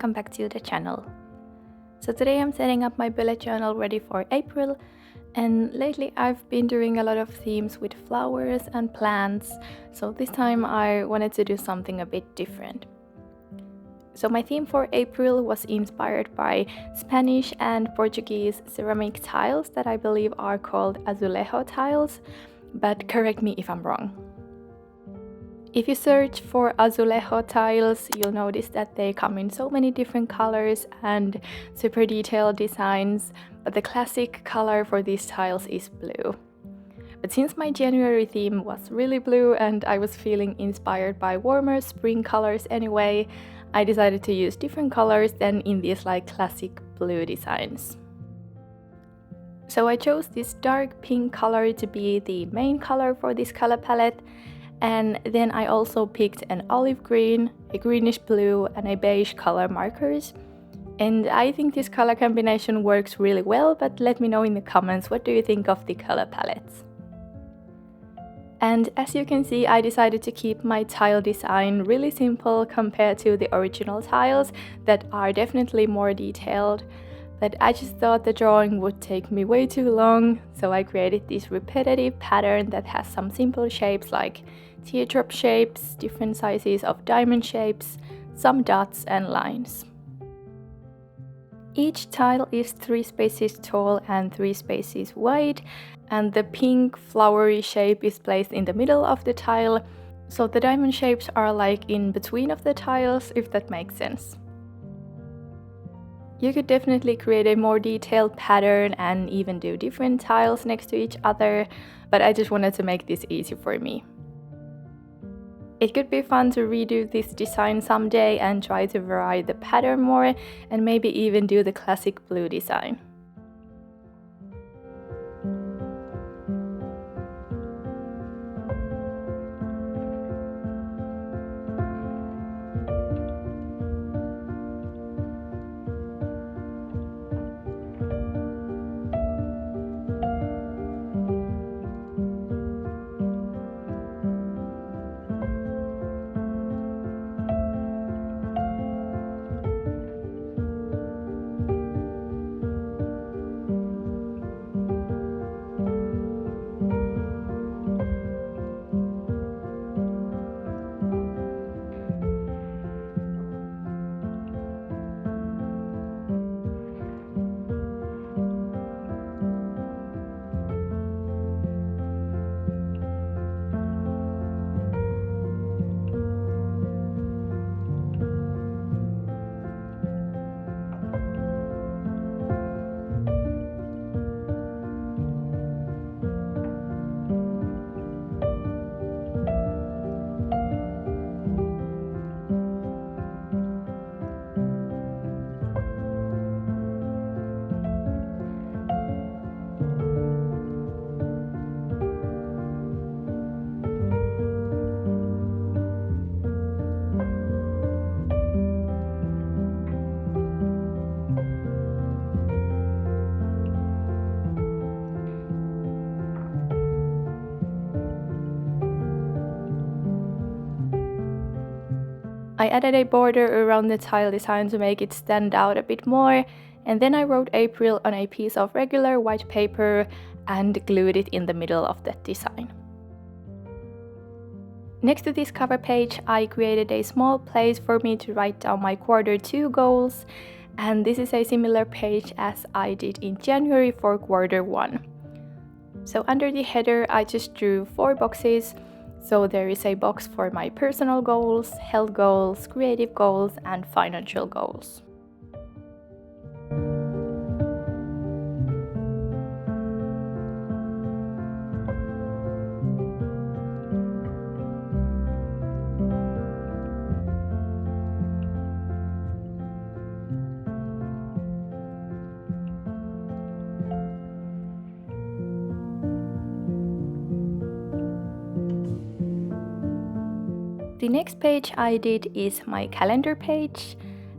welcome back to the channel. So today I'm setting up my bullet journal ready for April, and lately I've been doing a lot of themes with flowers and plants, so this time I wanted to do something a bit different. So my theme for April was inspired by Spanish and Portuguese ceramic tiles that I believe are called azulejo tiles, but correct me if I'm wrong. If you search for azulejo tiles, you'll notice that they come in so many different colors and super detailed designs, but the classic color for these tiles is blue. But since my January theme was really blue and I was feeling inspired by warmer spring colors anyway, I decided to use different colors than in these classic blue designs. So I chose this dark pink color to be the main color for this color palette, and then I also picked an olive green, a greenish blue, and a beige color markers. And I think this color combination works really well, but let me know in the comments what do you think of the color palettes. And as you can see, I decided to keep my tile design really simple compared to the original tiles that are definitely more detailed. But I just thought the drawing would take me way too long, so I created this repetitive pattern that has some simple shapes like teardrop shapes, different sizes of diamond shapes, some dots and lines. Each tile is 3 spaces tall and 3 spaces wide, and the pink flowery shape is placed in the middle of the tile, so the diamond shapes are in between of the tiles, if that makes sense. You could definitely create a more detailed pattern and even do different tiles next to each other, but I just wanted to make this easy for me. It could be fun to redo this design someday and try to vary the pattern more and maybe even do the classic blue design. I added a border around the tile design to make it stand out a bit more, and then I wrote April on a piece of regular white paper and glued it in the middle of that design. Next to this cover page, I created a small place for me to write down my Q2 goals, and this is a similar page as I did in January for Q1. So under the header, I just drew 4 boxes. So there is a box for my personal goals, health goals, creative goals, and financial goals. The next page I did is my calendar page,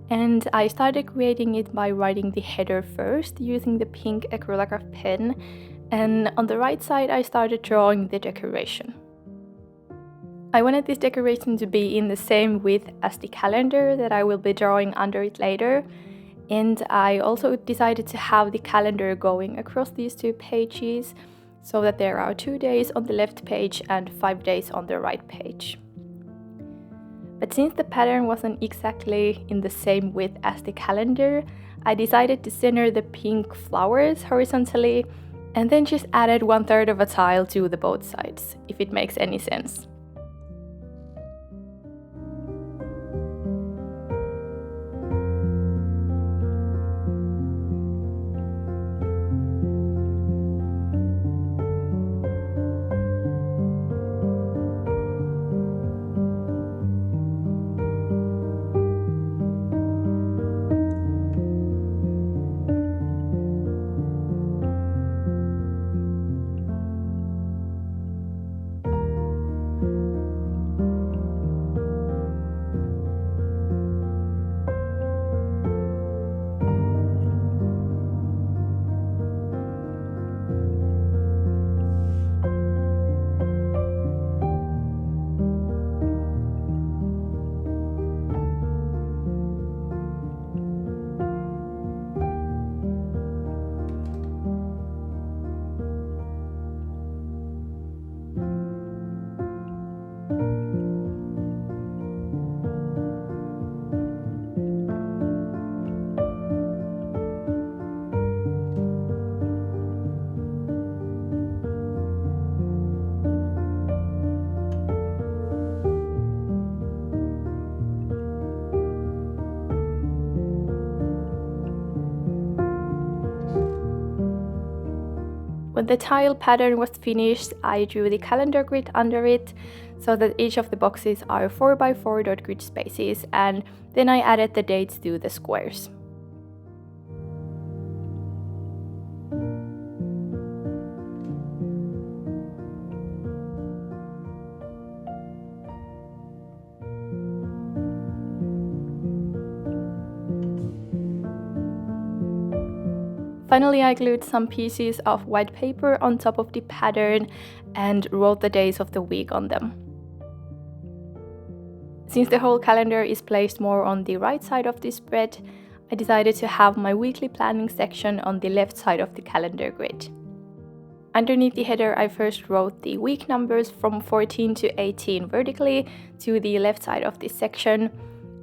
and I started creating it by writing the header first using the pink Acrylograph pen, and on the right side I started drawing the decoration. I wanted this decoration to be in the same width as the calendar that I will be drawing under it later, and I also decided to have the calendar going across these two pages so that there are 2 days on the left page and 5 days on the right page. But since the pattern wasn't exactly in the same width as the calendar, I decided to center the pink flowers horizontally and then just added 1/3 of a tile to the both sides, if it makes any sense. When the tile pattern was finished, I drew the calendar grid under it so that each of the boxes are 4x4 dot grid spaces, and then I added the dates to the squares. Finally, I glued some pieces of white paper on top of the pattern and wrote the days of the week on them. Since the whole calendar is placed more on the right side of the spread, I decided to have my weekly planning section on the left side of the calendar grid. Underneath the header, I first wrote the week numbers from 14 to 18 vertically to the left side of this section,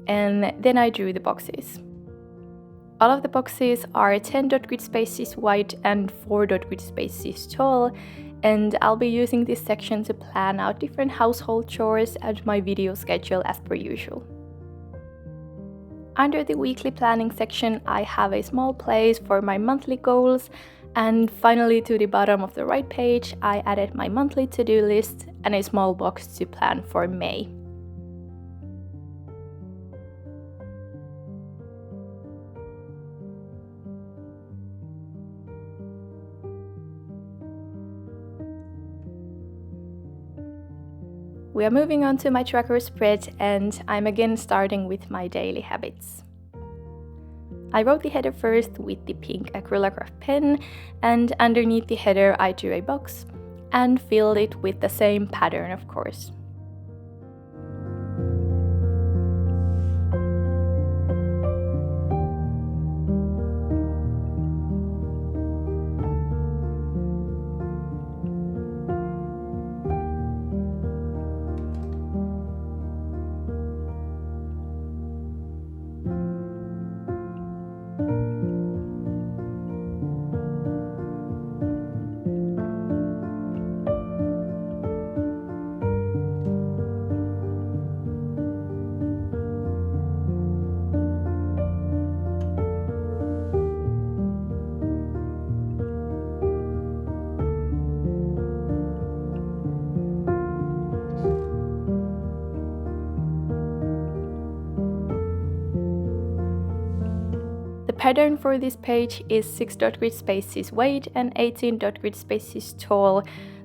and then I drew the boxes. All of the boxes are 10 dot grid spaces wide and 4 dot grid spaces tall, and I'll be using this section to plan out different household chores and my video schedule as per usual. Under the weekly planning section, I have a small place for my monthly goals, and finally to the bottom of the right page, I added my monthly to-do list and a small box to plan for May. We are moving on to my tracker spread, and I'm again starting with my daily habits. I wrote the header first with the pink Acrylograph pen, and underneath the header I drew a box and filled it with the same pattern, of course. The pattern for this page is 6 dot grid spaces wide and 18 dot grid spaces tall,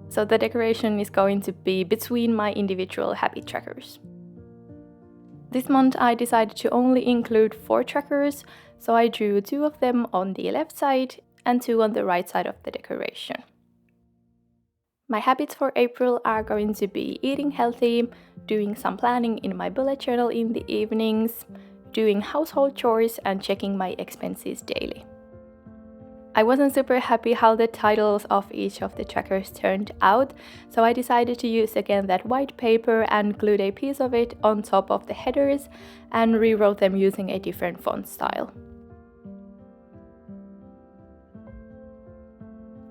so the decoration is going to be between my individual habit trackers. This month I decided to only include 4 trackers, so I drew 2 of them on the left side and 2 on the right side of the decoration. My habits for April are going to be eating healthy, doing some planning in my bullet journal in the evenings, doing household chores, and checking my expenses daily. I wasn't super happy how the titles of each of the trackers turned out, so I decided to use again that white paper and glued a piece of it on top of the headers and rewrote them using a different font style.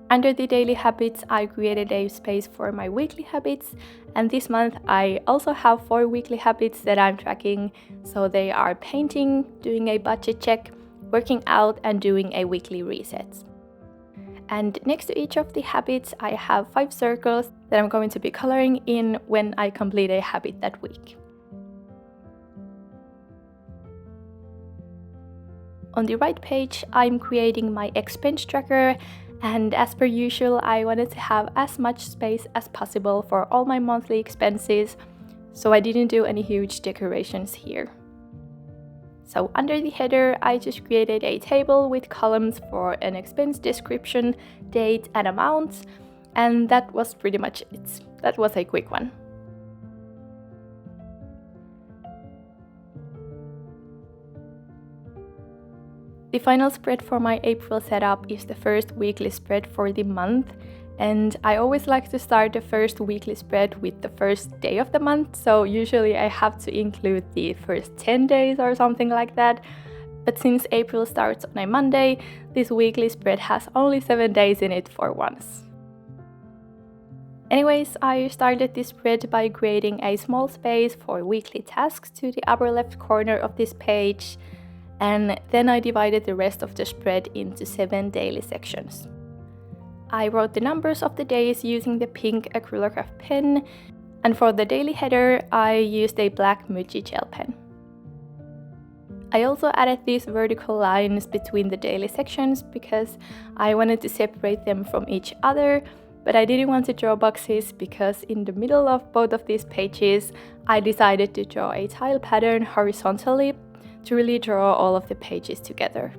Under the daily habits, I created a space for my weekly habits, and this month I also have 4 weekly habits that I'm tracking. So they are painting, doing a budget check, working out, and doing a weekly reset. And next to each of the habits, I have 5 circles that I'm going to be coloring in when I complete a habit that week. On the right page, I'm creating my expense tracker, and as per usual, I wanted to have as much space as possible for all my monthly expenses, so I didn't do any huge decorations here. So under the header, I just created a table with columns for an expense description, date, and amount, and that was pretty much it. That was a quick one. The final spread for my April setup is the first weekly spread for the month, and I always like to start the first weekly spread with the first day of the month, so usually I have to include the first 10 days or something like that. But since April starts on a Monday, this weekly spread has only 7 days in it for once. Anyways, I started this spread by creating a small space for weekly tasks to the upper left corner of this page, and then I divided the rest of the spread into 7 daily sections. I wrote the numbers of the days using the pink Acrylograph pen, and for the daily header, I used a black Muji gel pen. I also added these vertical lines between the daily sections because I wanted to separate them from each other, but I didn't want to draw boxes because in the middle of both of these pages, I decided to draw a tile pattern horizontally to really draw all of the pages together.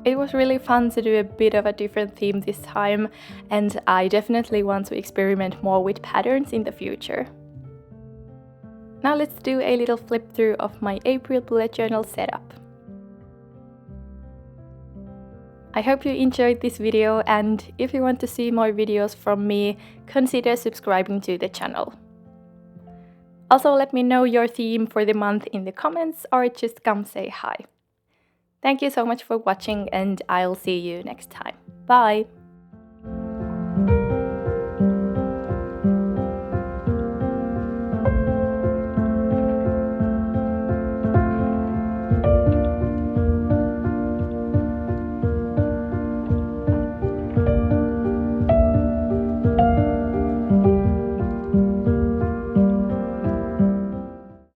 It was really fun to do a bit of a different theme this time, and I definitely want to experiment more with patterns in the future. Now let's do a little flip through of my April bullet journal setup. I hope you enjoyed this video, and if you want to see more videos from me, consider subscribing to the channel. Also, let me know your theme for the month in the comments, or just come say hi. Thank you so much for watching, and I'll see you next time. Bye!